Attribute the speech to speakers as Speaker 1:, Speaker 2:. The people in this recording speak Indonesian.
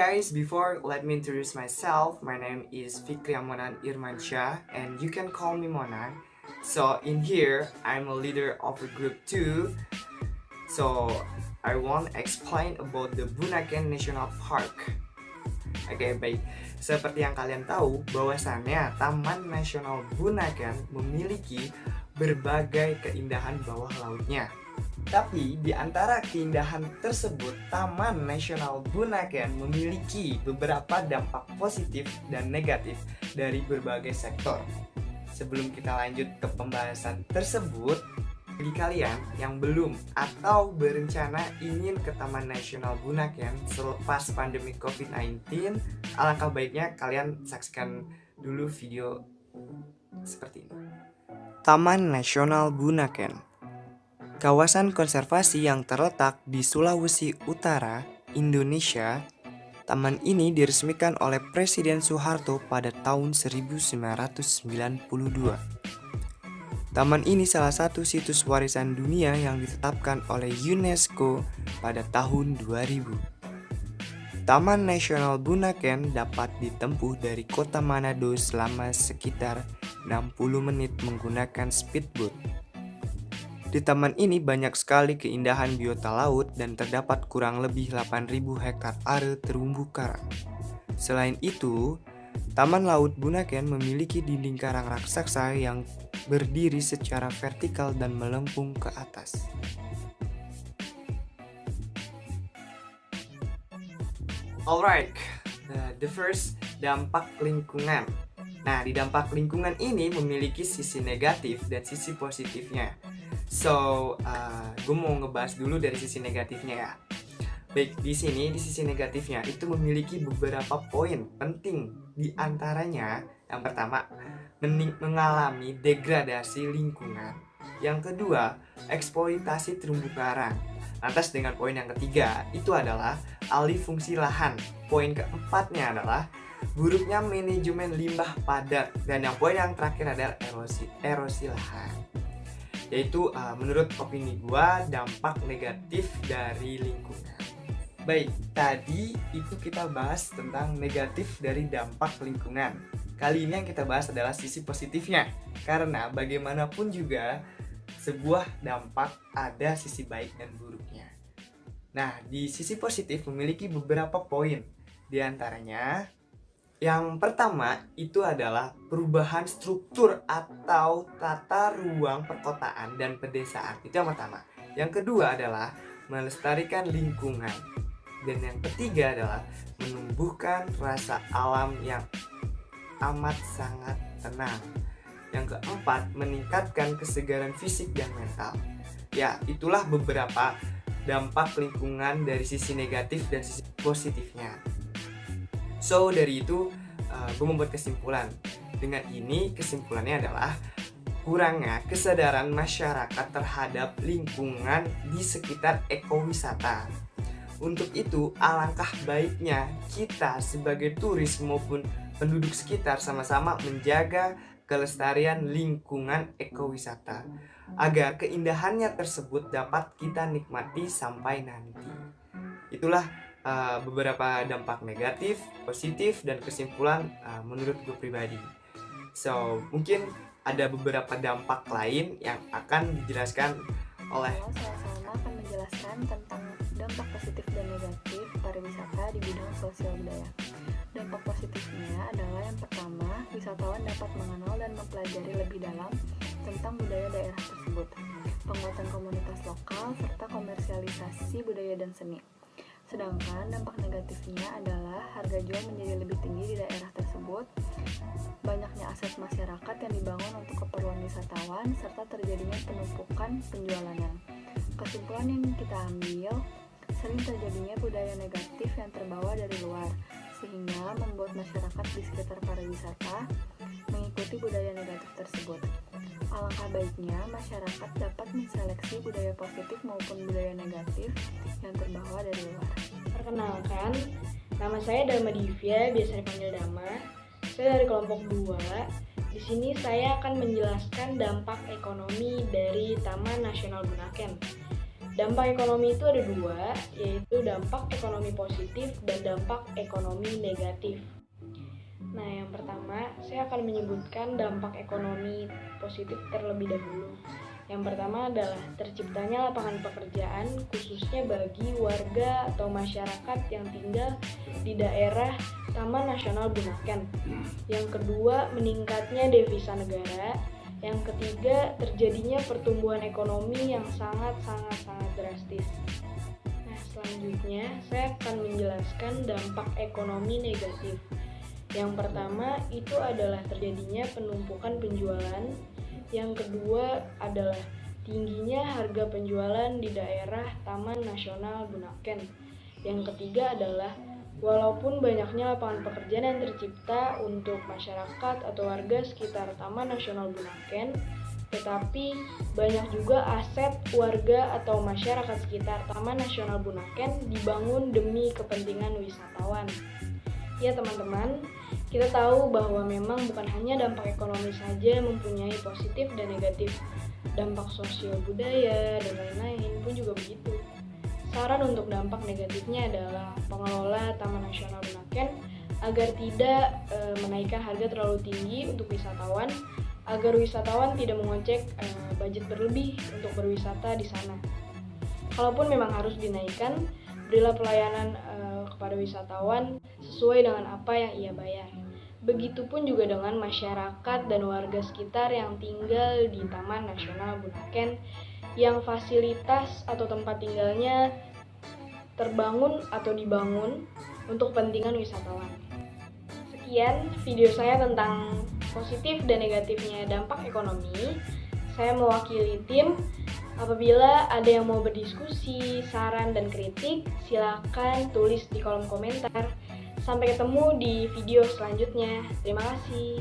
Speaker 1: guys, before let me introduce myself. My name is Fikri Amonan Irmansyah and you can call me Monan. So in here, I'm a leader of a group 2. So I want to explain about the Bunaken National Park. Oke, baik. Seperti yang kalian tahu, bahwasannya Taman Nasional Bunaken memiliki berbagai keindahan bawah lautnya. Tapi di antara keindahan tersebut, Taman Nasional Bunaken memiliki beberapa dampak positif dan negatif dari berbagai sektor. Sebelum kita lanjut ke pembahasan tersebut, bagi kalian yang belum atau berencana ingin ke Taman Nasional Bunaken selepas pandemi COVID-19, alangkah baiknya kalian saksikan dulu video seperti ini. Taman Nasional Bunaken, kawasan konservasi yang terletak di Sulawesi Utara, Indonesia. Taman ini diresmikan oleh Presiden Soeharto pada tahun 1992. Taman ini salah satu situs warisan dunia yang ditetapkan oleh UNESCO pada tahun 2000. Taman Nasional Bunaken dapat ditempuh dari kota Manado selama sekitar 60 menit menggunakan speedboat. Di taman ini banyak sekali keindahan biota laut dan terdapat kurang lebih 8.000 hektar area terumbu karang. Selain itu, Taman Laut Bunaken memiliki dinding karang raksasa yang berdiri secara vertikal dan melengkung ke atas. Alright, the first, dampak lingkungan. Nah, di dampak lingkungan ini memiliki sisi negatif dan sisi positifnya. So, gue mau ngebahas dulu dari sisi negatifnya ya. Baik, di sisi negatifnya itu memiliki beberapa poin penting. Di antaranya, yang pertama, mengalami degradasi lingkungan. Yang kedua, eksploitasi terumbu karang. Lantas dengan poin yang ketiga, itu adalah alih fungsi lahan. Poin keempatnya adalah buruknya manajemen limbah padat. Dan yang poin yang terakhir adalah erosi lahan. Yaitu menurut opini gua, dampak negatif dari lingkungan. Baik, tadi itu kita bahas tentang negatif dari dampak lingkungan. Kali ini yang kita bahas adalah sisi positifnya. Karena bagaimanapun juga sebuah dampak ada sisi baik dan buruknya. Nah, di sisi positif memiliki beberapa poin. Di antaranya, yang pertama itu adalah perubahan struktur atau tata ruang perkotaan dan pedesaan. Itu yang pertama. Yang kedua adalah melestarikan lingkungan. Dan yang ketiga adalah menumbuhkan rasa alam yang amat sangat tenang. Yang keempat, meningkatkan kesegaran fisik dan mental. Ya, itulah beberapa dampak lingkungan dari sisi negatif dan sisi positifnya. So, dari itu gue membuat kesimpulan. Dengan ini, kesimpulannya adalah kurangnya kesadaran masyarakat terhadap lingkungan di sekitar ekowisata. Untuk itu, alangkah baiknya kita sebagai turis maupun penduduk sekitar sama-sama menjaga kelestarian lingkungan ekowisata agar keindahannya tersebut dapat kita nikmati sampai nanti. Itulah beberapa dampak negatif, positif, dan kesimpulan menurut gue pribadi. So, mungkin ada beberapa dampak lain yang akan dijelaskan oleh
Speaker 2: Sama-sama akan menjelaskan tentang dampak positif dan negatif pariwisata di bidang sosial budaya. Dampak positifnya adalah yang pertama, wisatawan dapat mengenal dan mempelajari lebih dalam tentang budaya daerah tersebut, penguatan komunitas lokal, serta komersialisasi budaya dan seni. Sedangkan dampak negatifnya adalah harga jual menjadi lebih tinggi di daerah tersebut, banyaknya aset masyarakat yang dibangun untuk keperluan wisatawan, serta terjadinya penumpukan penjualannya. Kesimpulan yang kita ambil, sering terjadinya budaya negatif yang terbawa dari luar, sehingga membuat masyarakat di sekitar pariwisata mengikuti budaya negatif tersebut. Alangkah baiknya masyarakat dapat menseleksi budaya positif maupun budaya negatif yang terbawa dari luar.
Speaker 3: Perkenalkan, nama saya Dharma Divya, biasa dipanggil Dama. Saya dari kelompok 2. Di sini saya akan menjelaskan dampak ekonomi dari Taman Nasional Bunaken. Dampak ekonomi itu ada dua, yaitu dampak ekonomi positif dan dampak ekonomi negatif. Nah, yang pertama, saya akan menyebutkan dampak ekonomi positif terlebih dahulu. Yang pertama adalah terciptanya lapangan pekerjaan khususnya bagi warga atau masyarakat yang tinggal di daerah Taman Nasional Bunaken. Yang kedua, meningkatnya devisa negara. Yang ketiga, terjadinya pertumbuhan ekonomi yang sangat drastis. Nah, selanjutnya saya akan menjelaskan dampak ekonomi negatif. Yang pertama itu adalah terjadinya penumpukan penjualan. Yang kedua adalah tingginya harga penjualan di daerah Taman Nasional Bunaken. Yang ketiga adalah walaupun banyaknya lapangan pekerjaan yang tercipta untuk masyarakat atau warga sekitar Taman Nasional Bunaken, tetapi banyak juga aset warga atau masyarakat sekitar Taman Nasional Bunaken dibangun demi kepentingan wisatawan. Ya teman-teman, kita tahu bahwa memang bukan hanya dampak ekonomi saja mempunyai positif dan negatif, dampak sosial budaya dan lain-lain pun juga begitu. Saran untuk dampak negatifnya adalah pengelola Taman Nasional Bunaken agar tidak menaikkan harga terlalu tinggi untuk wisatawan, agar wisatawan tidak mengocek budget berlebih untuk berwisata di sana. Kalaupun memang harus dinaikkan, berilah pelayanan kepada wisatawan sesuai dengan apa yang ia bayar. Begitupun juga dengan masyarakat dan warga sekitar yang tinggal di Taman Nasional Bunaken yang fasilitas atau tempat tinggalnya terbangun atau dibangun untuk kepentingan wisatawan. Sekian video saya tentang positif dan negatifnya dampak ekonomi. Saya mewakili tim. Apabila ada yang mau berdiskusi, saran, dan kritik, silakan tulis di kolom komentar. Sampai ketemu di video selanjutnya. Terima kasih.